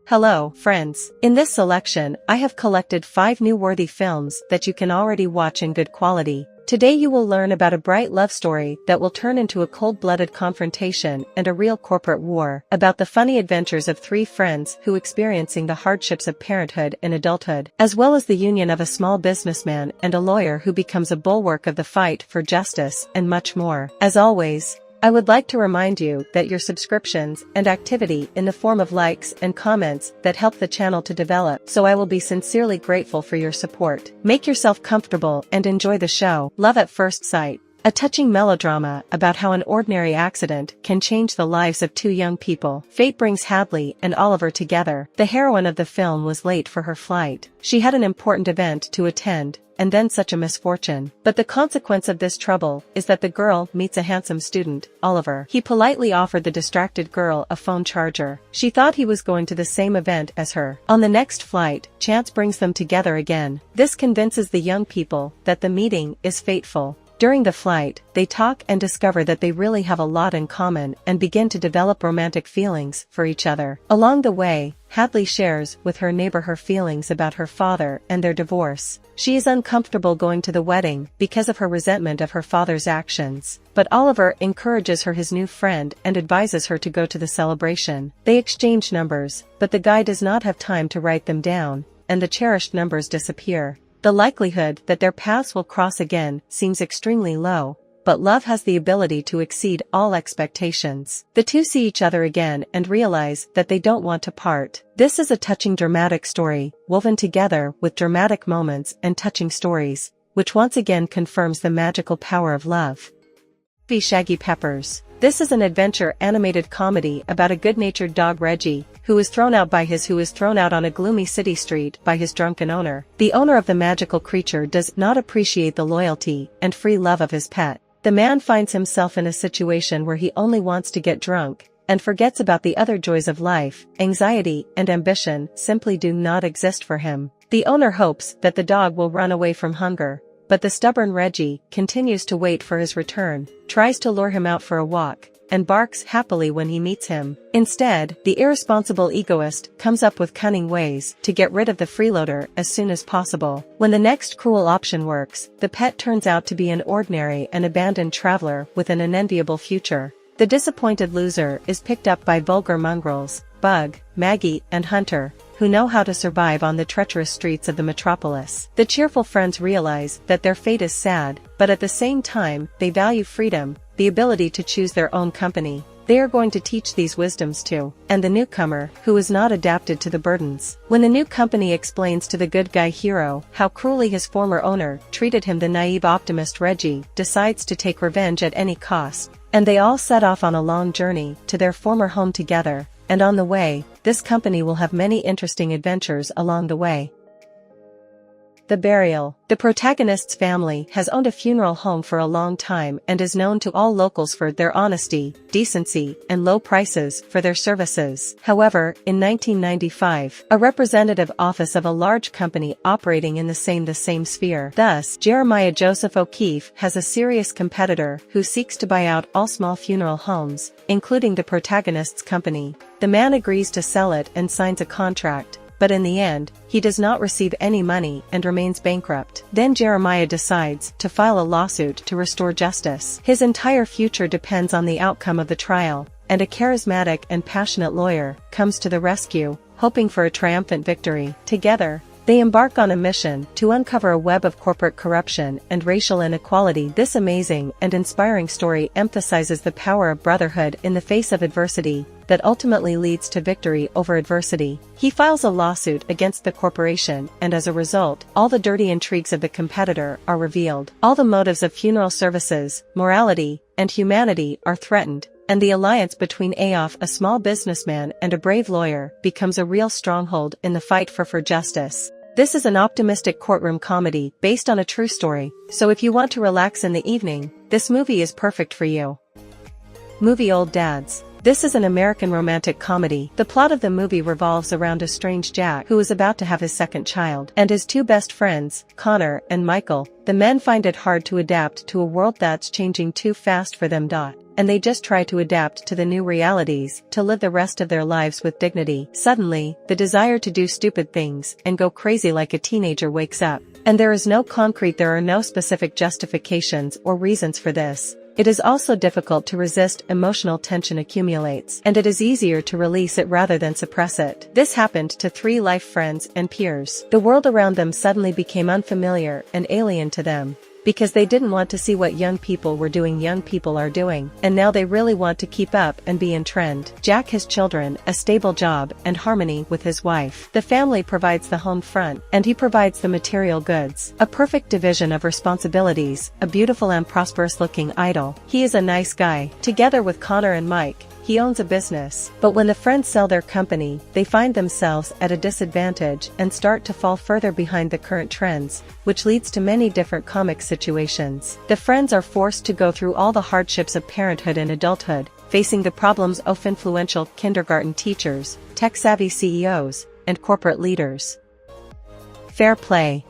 Hello, friends. In this selection, I have collected 5 new worthy films that you can already watch in good quality. Today you will learn about a bright love story that will turn into a cold-blooded confrontation and a real corporate war, about the funny adventures of 3 friends who experiencing the hardships of parenthood and adulthood, as well as the union of a small businessman and a lawyer who becomes a bulwark of the fight for justice and much more. As always, I would like to remind you that your subscriptions and activity in the form of likes and comments that help the channel to develop, so I will be sincerely grateful for your support. Make yourself comfortable and enjoy the show. Love at First Sight. A touching melodrama about how an ordinary accident can change the lives of 2 young people. Fate brings Hadley and Oliver together. The heroine of the film was late for her flight. She had an important event to attend, and then such a misfortune. But the consequence of this trouble is that the girl meets a handsome student, Oliver. He politely offered the distracted girl a phone charger. She thought he was going to the same event as her. On the next flight, chance brings them together again. This convinces the young people that the meeting is fateful. During the flight, they talk and discover that they really have a lot in common and begin to develop romantic feelings for each other. Along the way, Hadley shares with her neighbor her feelings about her father and their divorce. She is uncomfortable going to the wedding because of her resentment of her father's actions, but Oliver encourages her, his new friend, and advises her to go to the celebration. They exchange numbers, but the guy does not have time to write them down, and the cherished numbers disappear. The likelihood that their paths will cross again seems extremely low, but love has the ability to exceed all expectations. The 2 see each other again and realize that they don't want to part. This is a touching dramatic story, woven together with dramatic moments and touching stories, which once again confirms the magical power of love. Shaggy Peppers. This is an adventure animated comedy about a good-natured dog, Reggie, who is thrown out on a gloomy city street by his drunken owner. The owner of the magical creature does not appreciate the loyalty and free love of his pet. The man finds himself in a situation where he only wants to get drunk and forgets about the other joys of life. Anxiety and ambition simply do not exist for him. The owner hopes that the dog will run away from hunger, but the stubborn Reggie continues to wait for his return, tries to lure him out for a walk, and barks happily when he meets him. Instead, the irresponsible egoist comes up with cunning ways to get rid of the freeloader as soon as possible. When the next cruel option works, the pet turns out to be an ordinary and abandoned traveler with an unenviable future. The disappointed loser is picked up by vulgar mongrels, Bug, Maggie, and Hunter, who know how to survive on the treacherous streets of the metropolis. The cheerful friends realize that their fate is sad, but at the same time, they value freedom, the ability to choose their own company. They are going to teach these wisdoms to, and the newcomer, who is not adapted to the burdens. When the new company explains to the good guy hero how cruelly his former owner treated him, the naive optimist Reggie decides to take revenge at any cost, and they all set off on a long journey to their former home together. And on the way, this company will have many interesting adventures along the way. The Burial. The protagonist's family has owned a funeral home for a long time and is known to all locals for their honesty, decency, and low prices for their services. However, in 1995, a representative office of a large company operating in the same sphere. Thus, Jeremiah Joseph O'Keefe has a serious competitor who seeks to buy out all small funeral homes, including the protagonist's company. The man agrees to sell it and signs a contract, but in the end, he does not receive any money and remains bankrupt. Then Jeremiah decides to file a lawsuit to restore justice. His entire future depends on the outcome of the trial, and a charismatic and passionate lawyer comes to the rescue, hoping for a triumphant victory. Together, they embark on a mission to uncover a web of corporate corruption and racial inequality. This amazing and inspiring story emphasizes the power of brotherhood in the face of adversity that ultimately leads to victory over adversity. He files a lawsuit against the corporation, and as a result, all the dirty intrigues of the competitor are revealed. All the motives of funeral services, morality, and humanity are threatened, and the alliance between Aoff, a small businessman, and a brave lawyer becomes a real stronghold in the fight for justice. This is an optimistic courtroom comedy based on a true story, so if you want to relax in the evening, this movie is perfect for you. Movie Old Dads. This is an American romantic comedy. The plot of the movie revolves around a strange Jack who is about to have his second child, and his 2 best friends, Connor and Michael. The men find it hard to adapt to a world that's changing too fast for them. and they just try to adapt to the new realities to live the rest of their lives with dignity. Suddenly, the desire to do stupid things and go crazy like a teenager wakes up. And there are no specific justifications or reasons for this. It is also difficult to resist. Emotional tension accumulates, and it is easier to release it rather than suppress it. This happened to three life friends and peers. The world around them suddenly became unfamiliar and alien to them. Because they didn't want to see what young people were doing, young people are doing, and now they really want to keep up and be in trend. Jack has children, a stable job, and harmony with his wife. The family provides the home front, and he provides the material goods. A perfect division of responsibilities, a beautiful and prosperous-looking idol. He is a nice guy. Together with Connor and Mike, he owns a business. But when the friends sell their company, they find themselves at a disadvantage and start to fall further behind the current trends, which leads to many different comic situations. The friends are forced to go through all the hardships of parenthood and adulthood, facing the problems of influential kindergarten teachers, tech-savvy CEOs, and corporate leaders. Fair Play.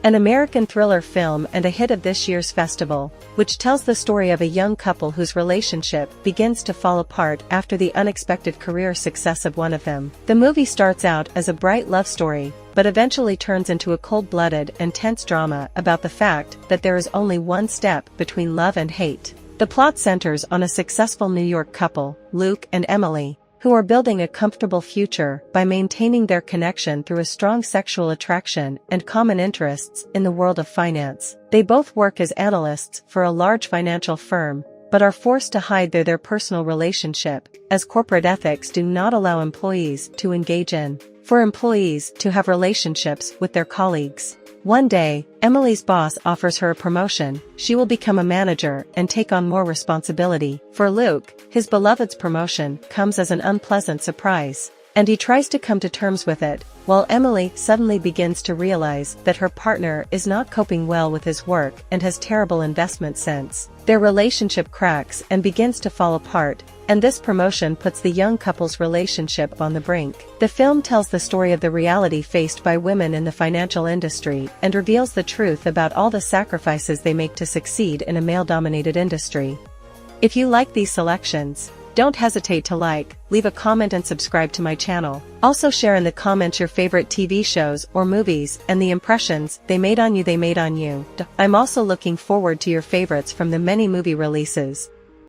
An American thriller film and a hit of this year's festival, which tells the story of a young couple whose relationship begins to fall apart after the unexpected career success of one of them. The movie starts out as a bright love story, but eventually turns into a cold-blooded and tense drama about the fact that there is only one step between love and hate. The plot centers on a successful New York couple, Luke and Emily, who are building a comfortable future by maintaining their connection through a strong sexual attraction and common interests in the world of finance. They both work as analysts for a large financial firm, but are forced to hide their personal relationship, as corporate ethics do not allow employees to engage in. For employees to have relationships with their colleagues. One day, Emily's boss offers her a promotion. She will become a manager and take on more responsibility. For Luke, his beloved's promotion comes as an unpleasant surprise, and he tries to come to terms with it, while Emily suddenly begins to realize that her partner is not coping well with his work and has terrible investment sense. Their relationship cracks and begins to fall apart, and this promotion puts the young couple's relationship on the brink. The film tells the story of the reality faced by women in the financial industry and reveals the truth about all the sacrifices they make to succeed in a male-dominated industry. If you like these selections, don't hesitate to like, leave a comment and subscribe to my channel. Also share in the comments your favorite TV shows or movies and the impressions they made on you. I'm also looking forward to your favorites from the many movie releases.